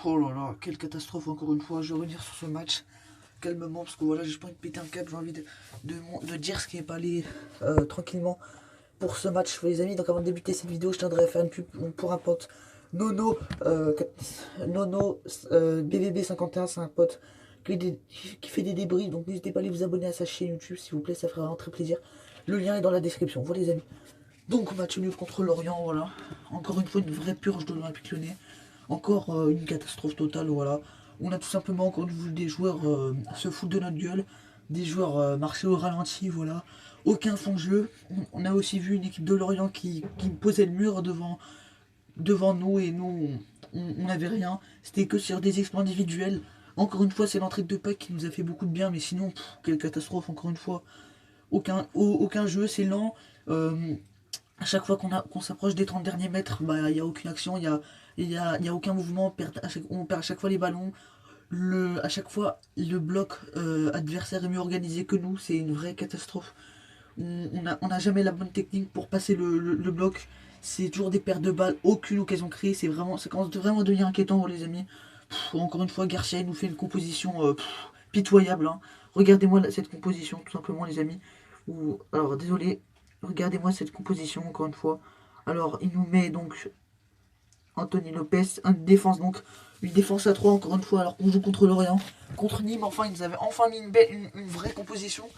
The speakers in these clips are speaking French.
Oh là là, quelle catastrophe encore une fois. Je vais revenir sur ce match calmement parce que voilà, j'ai pas envie de péter un câble. J'ai envie de dire ce qui est pas allé tranquillement pour ce match, les amis. Donc avant de débuter cette vidéo, je tiendrai à faire une pub pour un pote. Nono, Nono BBB51, c'est un pote qui fait des débris. Donc n'hésitez pas à aller vous abonner à sa chaîne YouTube, s'il vous plaît, ça ferait vraiment très plaisir. Le lien est dans la description. Voilà les amis. Donc match nul contre l'Orient, voilà. Encore une fois une vraie purge de l'Olympique Lyonnais. Encore une catastrophe totale, voilà. On a tout simplement encore vu des joueurs se foutre de notre gueule, des joueurs marcher au ralenti, voilà. Aucun fond de jeu. On a aussi vu une équipe de Lorient qui posait le mur devant nous et nous, on n'avait rien. C'était que sur des exploits individuels. Encore une fois, c'est l'entrée de Depay qui nous a fait beaucoup de bien, mais sinon, quelle catastrophe, encore une fois. Aucun jeu, c'est lent. À chaque fois qu'on s'approche des 30 derniers mètres, bah, il n'y a aucune action, il y a aucun mouvement, on perd à chaque fois les ballons. À chaque fois, le bloc adversaire est mieux organisé que nous, c'est une vraie catastrophe. On n'a jamais la bonne technique pour passer le bloc. C'est toujours des pertes de balles, aucune occasion créée. Ça commence vraiment à devenir inquiétant, les amis. Encore une fois, Garcia nous fait une composition pitoyable, hein. Regardez-moi cette composition, tout simplement, les amis. Alors, désolé, regardez-moi cette composition, encore une fois. Alors, il nous met donc Anthony Lopez, une défense à 3 encore une fois, alors qu'on joue contre l'Orient. Contre Nîmes, enfin, ils nous avaient enfin mis une vraie composition.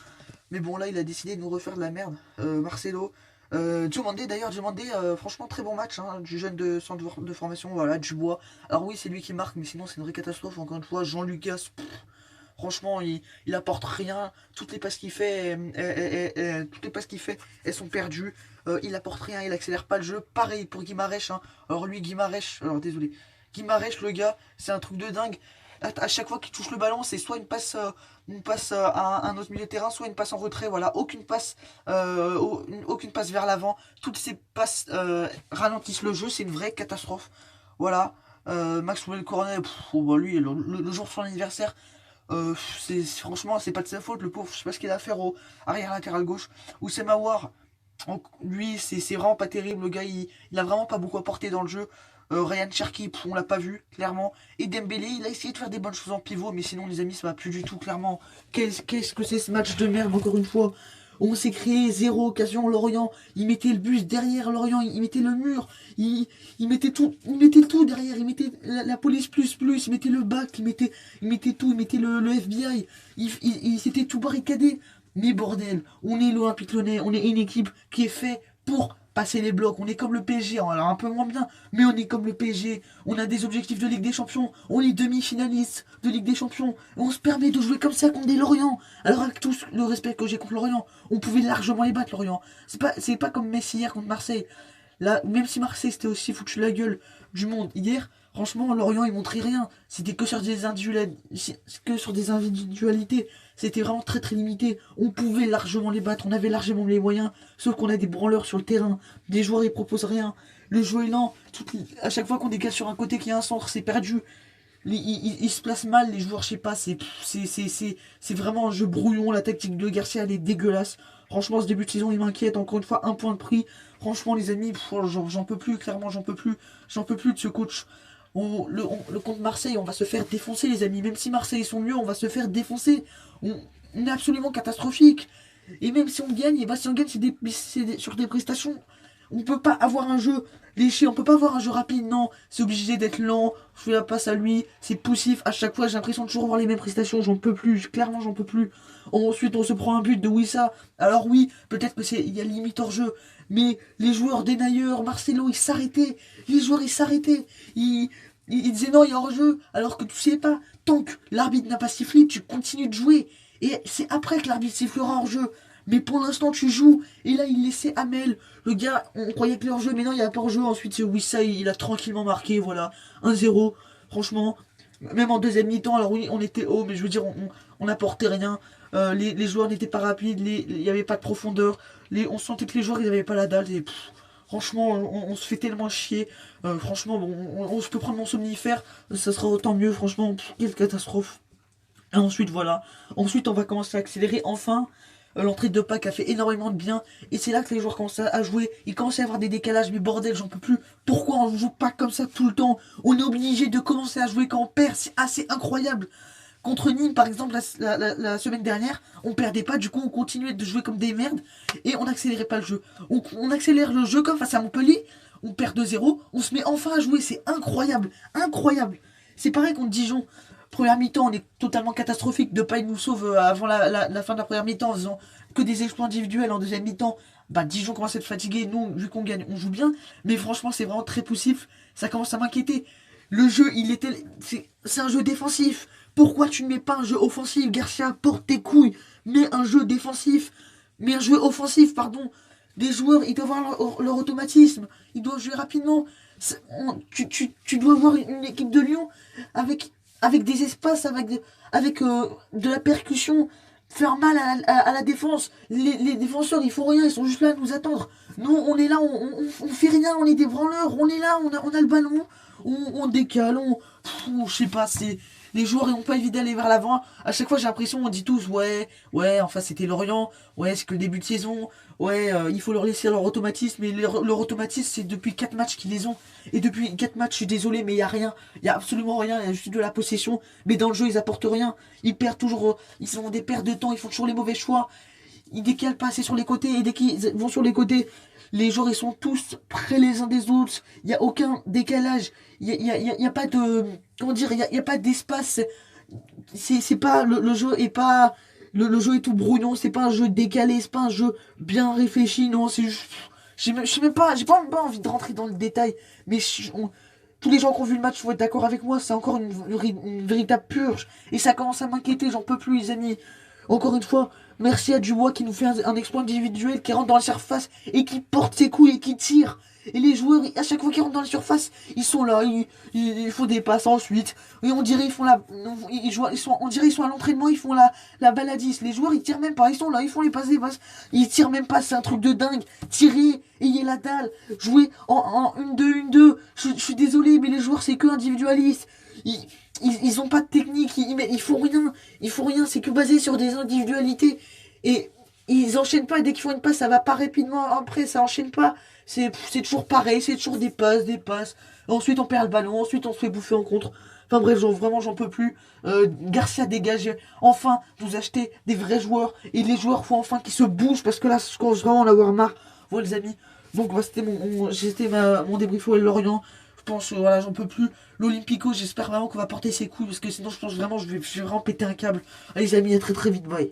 Mais bon, là, il a décidé de nous refaire de la merde. Marcelo. Diomandé, d'ailleurs, Diomandé, franchement, très bon match, hein, du jeune de centre de formation, voilà, Dubois. Alors oui, c'est lui qui marque, mais sinon, c'est une vraie catastrophe, encore une fois. Jean Lucas, franchement, il apporte rien. Toutes les passes qu'il fait, elles sont perdues. Il apporte rien, il accélère pas le jeu. Pareil pour Guimarèche, hein. Alors lui, Guimarèche, alors désolé. Guimarèche, le gars, c'est un truc de dingue. À chaque fois qu'il touche le ballon, c'est soit une passe à un autre milieu de terrain, soit une passe en retrait. Voilà, aucune passe vers l'avant. Toutes ces passes ralentissent le jeu, c'est une vraie catastrophe. Voilà. Maxwell Cornet, bah lui, le jour de son anniversaire, franchement, c'est pas de sa faute, le pauvre. Je sais pas ce qu'il a à faire au arrière latéral gauche. Oussem Aouar, lui, c'est vraiment pas terrible. Le gars, il a vraiment pas beaucoup apporté dans le jeu. Ryan Cherki, on l'a pas vu, clairement. Et Dembélé, il a essayé de faire des bonnes choses en pivot, mais sinon, les amis, ça va plus du tout, clairement. Qu'est-ce que c'est ce match de merde, encore une fois. On s'est créé zéro occasion. Lorient, il mettait le bus derrière Lorient, il mettait le mur, il mettait tout derrière, il mettait la police plus, il mettait le bac, il mettait tout, il mettait le FBI, il s'était tout barricadé. Mais bordel, on est l'Olympique Lyonnais, on est une équipe qui est faite pour passer les blocs. On est comme le PSG, alors un peu moins bien, mais on est comme le PSG. On a des objectifs de Ligue des Champions, on est demi-finaliste de Ligue des Champions. On se permet de jouer comme ça contre des Lorient. Alors avec tout le respect que j'ai contre Lorient, on pouvait largement les battre, Lorient. C'est pas comme Messi hier contre Marseille. Là, même si Marseille s'était aussi foutu la gueule du monde hier, franchement, Lorient, ils montraient rien. C'était que sur des individualités. C'était vraiment très très limité. On pouvait largement les battre, on avait largement les moyens. Sauf qu'on a des branleurs sur le terrain. Des joueurs, ils proposent rien. Le jeu est lent. À chaque fois qu'on dégage sur un côté qui a un centre, c'est perdu. Ils se placent mal, les joueurs, je sais pas, c'est vraiment un jeu brouillon. La tactique de Garcia, elle est dégueulasse. Franchement, ce début de saison, il m'inquiète. Encore une fois, un point de prix. Franchement, les amis, j'en peux plus, clairement, j'en peux plus. J'en peux plus de ce coach. Le contre Marseille, on va se faire défoncer, les amis. Même si Marseille sont mieux, on va se faire défoncer. On est absolument catastrophique. Et même si on gagne, et bah si on gagne, sur des prestations. On peut pas avoir un jeu léché, on peut pas avoir un jeu rapide, non. C'est obligé d'être lent. Je fais la passe à lui, c'est poussif. À chaque fois, j'ai l'impression de toujours voir les mêmes prestations. J'en peux plus, clairement, j'en peux plus. Ensuite, on se prend un but de Wissa. Alors oui, peut-être que il y a limite hors jeu. Mais les joueurs Denayer, Marcelo, ils s'arrêtaient. Les joueurs, ils s'arrêtaient. Ils disaient non, il y a hors jeu. Alors que tu sais pas, tant que l'arbitre n'a pas sifflé, tu continues de jouer. Et c'est après que l'arbitre sifflera hors jeu. Mais pour l'instant, tu joues. Et là, il laissait Amel. Le gars, on croyait que leur jeu, mais non, il n'y a pas hors jeu. Ensuite, c'est Wissa, il a tranquillement marqué. Voilà, 1-0. Franchement, même en deuxième mi-temps, alors oui, on était haut, mais je veux dire, on n'apportait rien. Les joueurs n'étaient pas rapides. Il n'y avait pas de profondeur. On sentait que les joueurs, ils n'avaient pas la dalle. Et franchement, on se fait tellement chier. Franchement, bon, je peux prendre mon somnifère. Ça sera autant mieux. Franchement, quelle catastrophe. Et ensuite, voilà. Ensuite, on va commencer à accélérer. Enfin. L'entrée de Pack a fait énormément de bien. Et c'est là que les joueurs commencent à jouer. Ils commencent à avoir des décalages. Mais bordel, j'en peux plus. Pourquoi on joue pas comme ça tout le temps? On est obligé de commencer à jouer quand on perd. C'est assez incroyable. Contre Nîmes, par exemple, la semaine dernière, on perdait pas, du coup on continuait de jouer comme des merdes et on n'accélérait pas le jeu. On accélère le jeu comme face à Montpellier, on perd 2-0, on se met enfin à jouer, c'est incroyable, incroyable. C'est pareil contre Dijon. Première mi-temps, on est totalement catastrophique. Depay nous sauve avant la fin de la première mi-temps en faisant que des exploits individuels. En deuxième mi-temps, bah, Dijon commence à être fatigué. Nous, vu qu'on gagne, on joue bien. Mais franchement, c'est vraiment très poussif. Ça commence à m'inquiéter. Le jeu, c'est un jeu défensif. Pourquoi tu ne mets pas un jeu offensif? Garcia, porte tes couilles. Mets un jeu défensif. Mets un jeu offensif, pardon. Les joueurs, ils doivent avoir leur automatisme. Ils doivent jouer rapidement. Tu dois avoir une équipe de Lyon avec des espaces, avec de la percussion, faire mal à la défense. Les défenseurs, ils font rien, ils sont juste là à nous attendre. Nous, on est là, on fait rien, on est des branleurs, on est là, on a le ballon, on décale, je sais pas, c'est... Les joueurs n'ont pas évidé d'aller vers l'avant. À chaque fois, j'ai l'impression, on dit tous, ouais, enfin, c'était Lorient, ouais, c'est que le début de saison, ouais, il faut leur laisser leur automatisme. Mais leur automatisme, c'est depuis 4 matchs qu'ils les ont. Et depuis 4 matchs, je suis désolé, mais il n'y a rien. Il n'y a absolument rien, il y a juste de la possession. Mais dans le jeu, ils apportent rien. Ils perdent toujours, ils ont des pertes de temps, ils font toujours les mauvais choix. Ils décalent pas assez sur les côtés. Et dès qu'ils vont sur les côtés, les joueurs, ils sont tous près les uns des autres. Il n'y a aucun décalage. Il y a pas de... Comment dire? Il y a pas d'espace. C'est pas... Le jeu est pas... Le jeu est tout brouillon. C'est pas un jeu décalé. C'est pas un jeu bien réfléchi. Non, c'est juste... Je sais même pas... J'ai pas envie de rentrer dans le détail. Mais tous les gens qui ont vu le match vont être d'accord avec moi. C'est encore une véritable purge. Et ça commence à m'inquiéter. J'en peux plus, les amis. Encore une fois, merci à Dubois qui nous fait un exploit individuel, qui rentre dans la surface et qui porte ses couilles et qui tire. Et les joueurs, à chaque fois qu'ils rentrent dans la surface, ils sont là, ils font des passes ensuite. Et on dirait ils font on dirait ils sont à l'entraînement, ils font la baladisse. Les joueurs, ils tirent même pas, ils sont là, ils font les passes, des passes. Ils tirent même pas, c'est un truc de dingue. Tirez, ayez la dalle, jouez en 1-2, 1-2. Je suis désolé, mais les joueurs, c'est que individualiste. Ils ont pas de technique, ils font rien, c'est que basé sur des individualités. Et ils enchaînent pas, et dès qu'ils font une passe, ça va pas rapidement, après ça enchaîne pas. C'est toujours pareil, c'est toujours des passes, des passes. Ensuite on perd le ballon, ensuite on se fait bouffer en contre. Enfin bref, vraiment j'en peux plus. Garcia dégage, enfin vous achetez des vrais joueurs. Et les joueurs faut enfin qu'ils se bougent, parce que là je commence vraiment à en avoir marre. Voilà les amis. Donc bah, c'était mon débrief au Lorient. Je pense, voilà, j'en peux plus. L'Olympico, j'espère vraiment qu'on va porter ses couilles, parce que sinon je pense vraiment, je vais vraiment péter un câble. Allez les amis, à très très vite, bye.